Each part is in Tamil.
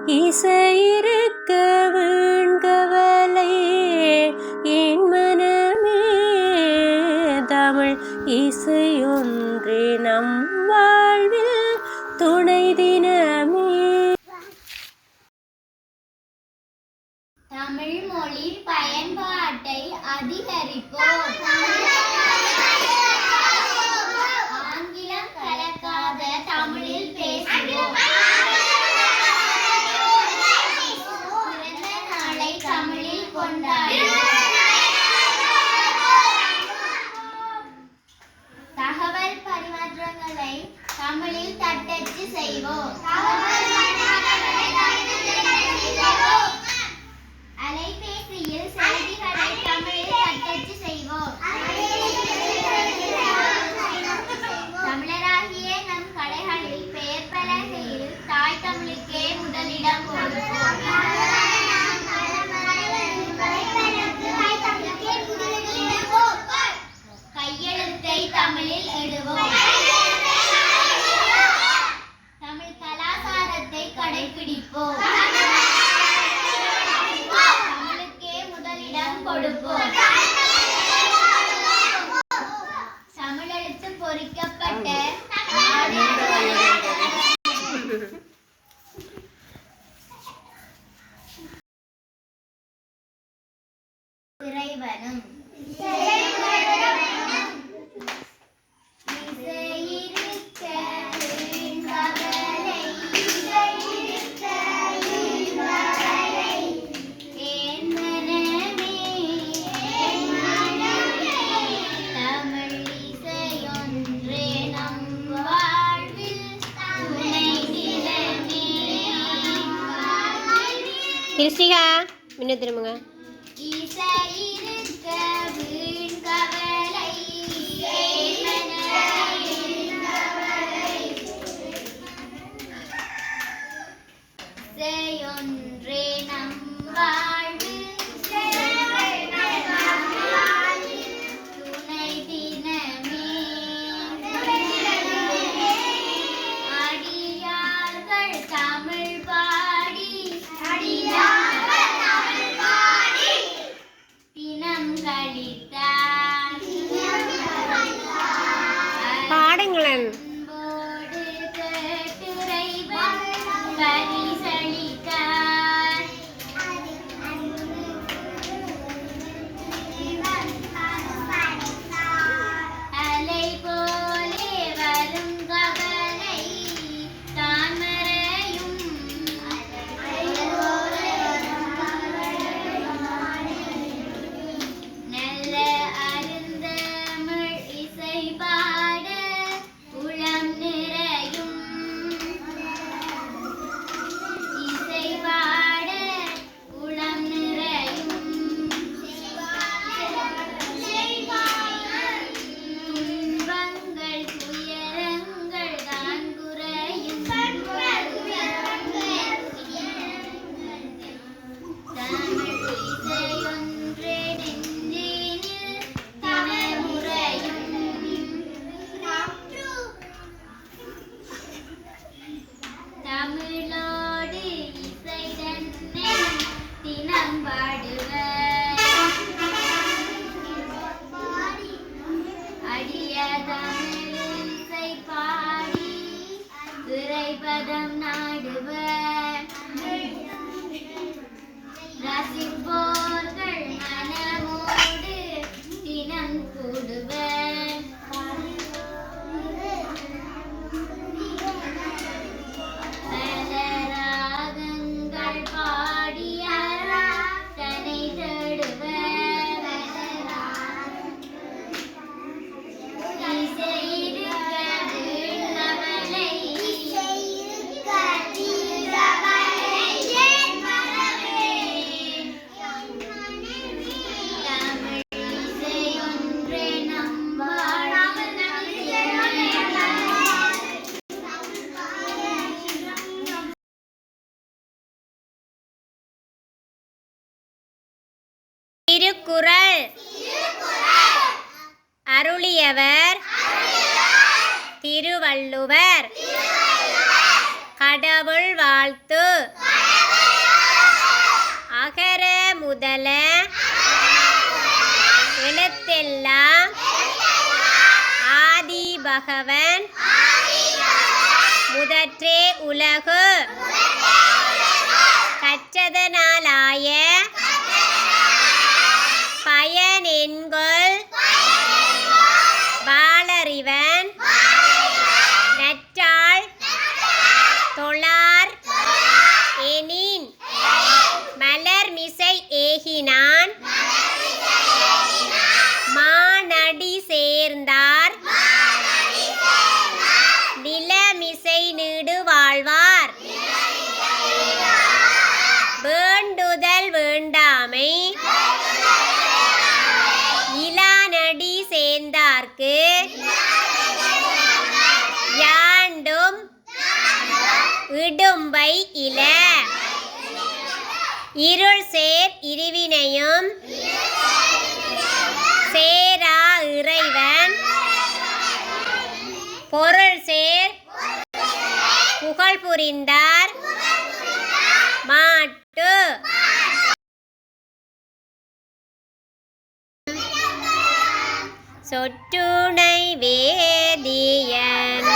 இசையிருக்க வீண்கவலை என் மனமே தமிழ் இசையொன்றே நம் வாழ்வில் துணை தினமே. தமிழ் மொழி பயன்பாட்டை அதிகரிப்போம். ஆங்கிலம் கலக்காத தமிழில் பேசுவோம். பிறந்த நாளை தமிழில் கொண்டாடுவோம். தகவல் பரிமாற்றங்களை தமிழில் தட்டச்சு செய்வோம். அலைபேசியில் செய்திகளை தமிழில் தட்டச்சு செய்வோம். தமிழராகிய நம் கடைகளில் பெயர் பலகையில் தாய் தமிழுக்கே முதலிடம் கொடுப்போம். கையெழுத்தை தமிழில் எழுவோம். தமிழ் கலாச்சாரத்தை கடைபிடிப்போம். தமிழுக்கே முதலிடம் கொடுப்போம். தமிழெழுத்து பொறிக்கப்பட்ட இறைவனும் கிருஷ்ணிகா முன்ன திரும்புங்க. ஒன்றே நம் வாழ்வு துணை தினமே. அடியார்கள் தமிழ் பாடி தினம் கழித்தார். பாடுங்களேன். பதம் நாடுவர் ரசிப்போர்கள் மனமோடு தினம் கூடுவர். பல ராகங்கள் பாடிய தனை தேடுவர். திருக்குறள் அருளியவர் திருவள்ளுவர். கடவுள் வாழ்த்து. முதல எழுத்தெல்லாம் ஆதி பகவன் முதற்றே உலகு கற்றதனாலாய பயனென்கொள் வாளறிவன் நற்றாள் தொழார் எனின் மலர்மிசை ஏகினான் மானடி சேர்ந்தார் நிலமிசை நீடு வாழ்வார் வேண்டுதல் வேண்டாமை இலானடி சேர்ந்தார்க்கு யாண்டும் இடும்பை இல இருள் சேர் இருவினையும் சேரா இறைவன் பொருள் சேர் புகழ் புரிந்தார் மாட்டு சொற்றுணை வேதியன்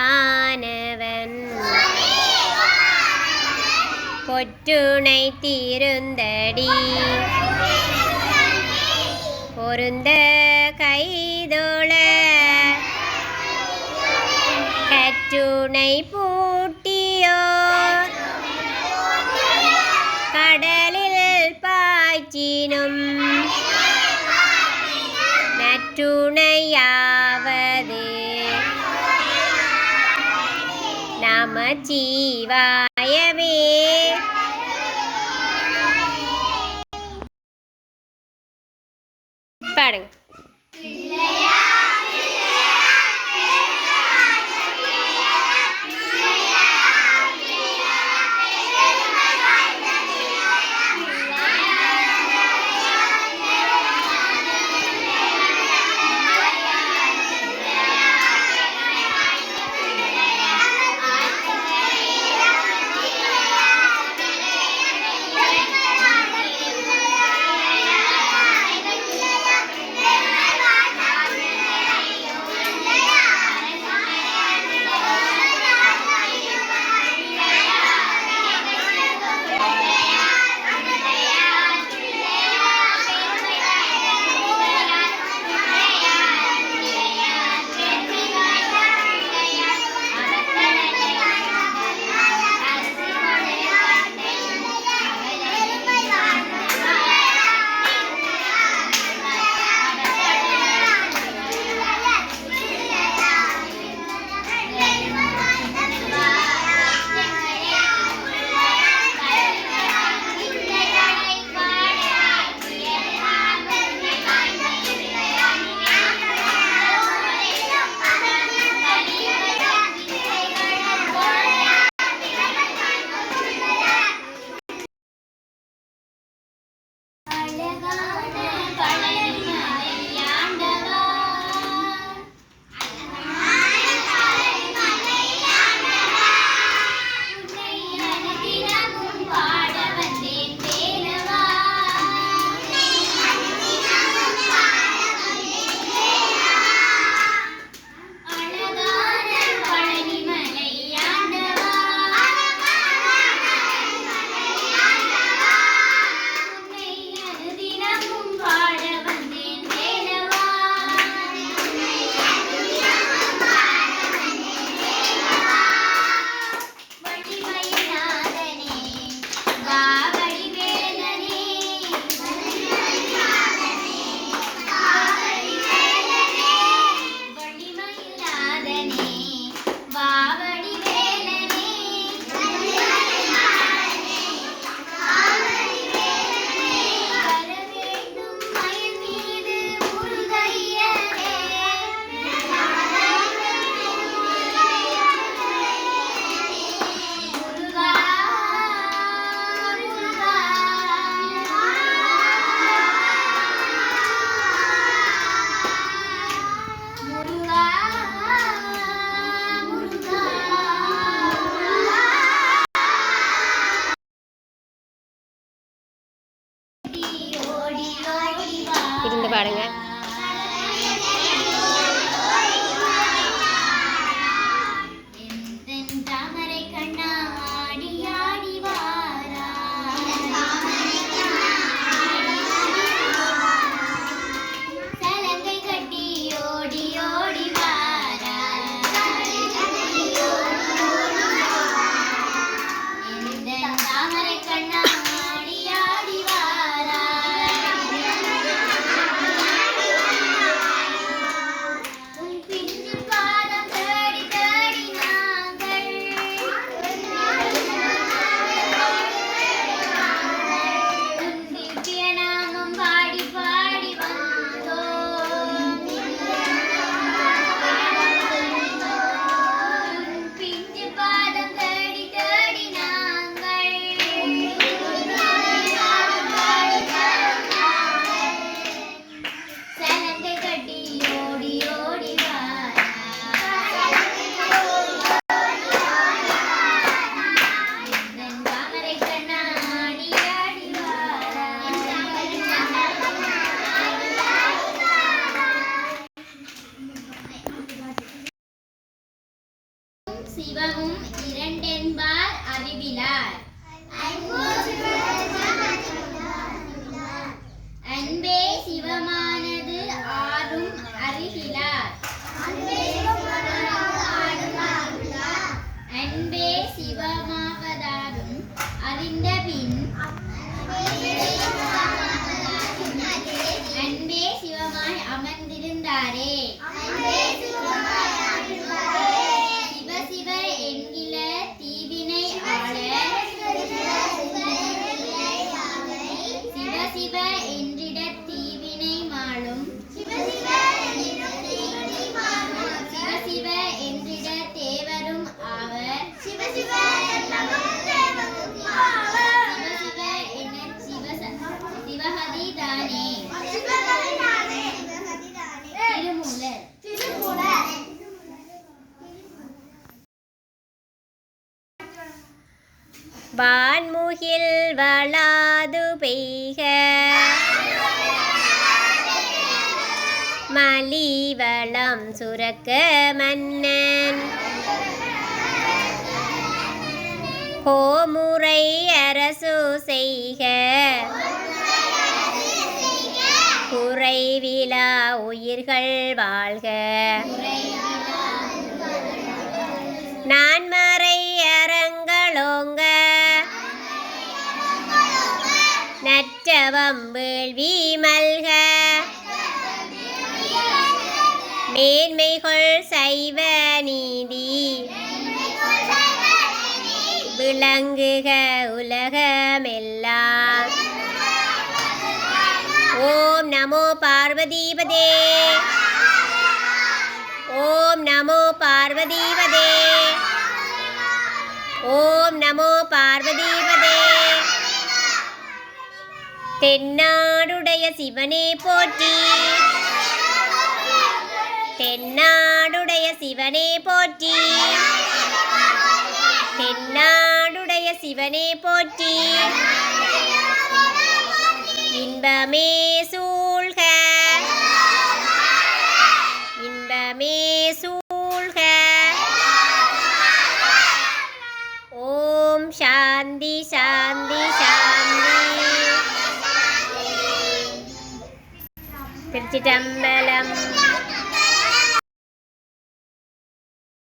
சோதிவானவன் பொற்றுணை திருந்தடி பொருந்த கைதொழ கற்றுணை பூட்டியோர் கடலில் பாய்ச்சினும் நற்றுணையாவது நமச்சிவாயவே. பாடுங்க. சிவமும் இரண்டென்பார் அறிவிலார். அன்பே சிவமானது ஆறும் அறிகிலார். அன்பே சிவமாவதாரும் அறிந்தபின் அன்பே சிவமாய் அமர்ந்திருந்தாரே. சிவ சிவ என்கிற தீவினை ஆள சிவ சிவ என்றிட தீவினை மாளும். சிவ சிவ என்றிட தேவரும் ஆவர். சிவ சிவ என சிவகதி தானே. திருமூலர். வான்முகில் வளாது பெய்க மலிவளம் சுரக்க மன்னன் கோமுறை அரசு செய்க குறைவிலா உயிர்கள் வாழ்க. நான்மறை அறங்களோங்க நற்றவம் வேள்வி மல்க. மேன்மைகள் சைவ நீதி விளங்குக உலகமெல்லாம். ஓம் நமோ பார்வதிபதே. ஓம் நமோ பார்வதிபதே. ஓம் நமோ பார்வதிபதே. தென்னாடுடைய சிவனே போற்றி. தென்னாடுடைய சிவனே போற்றி. தென்னாடுடைய சிவனே போற்றி. இன்பமே சூழ்க இன்பமே சூழ்க. ஓம் சாந்தி சாந்தி சாந்தி. திருச்சிற்றம்பலம்.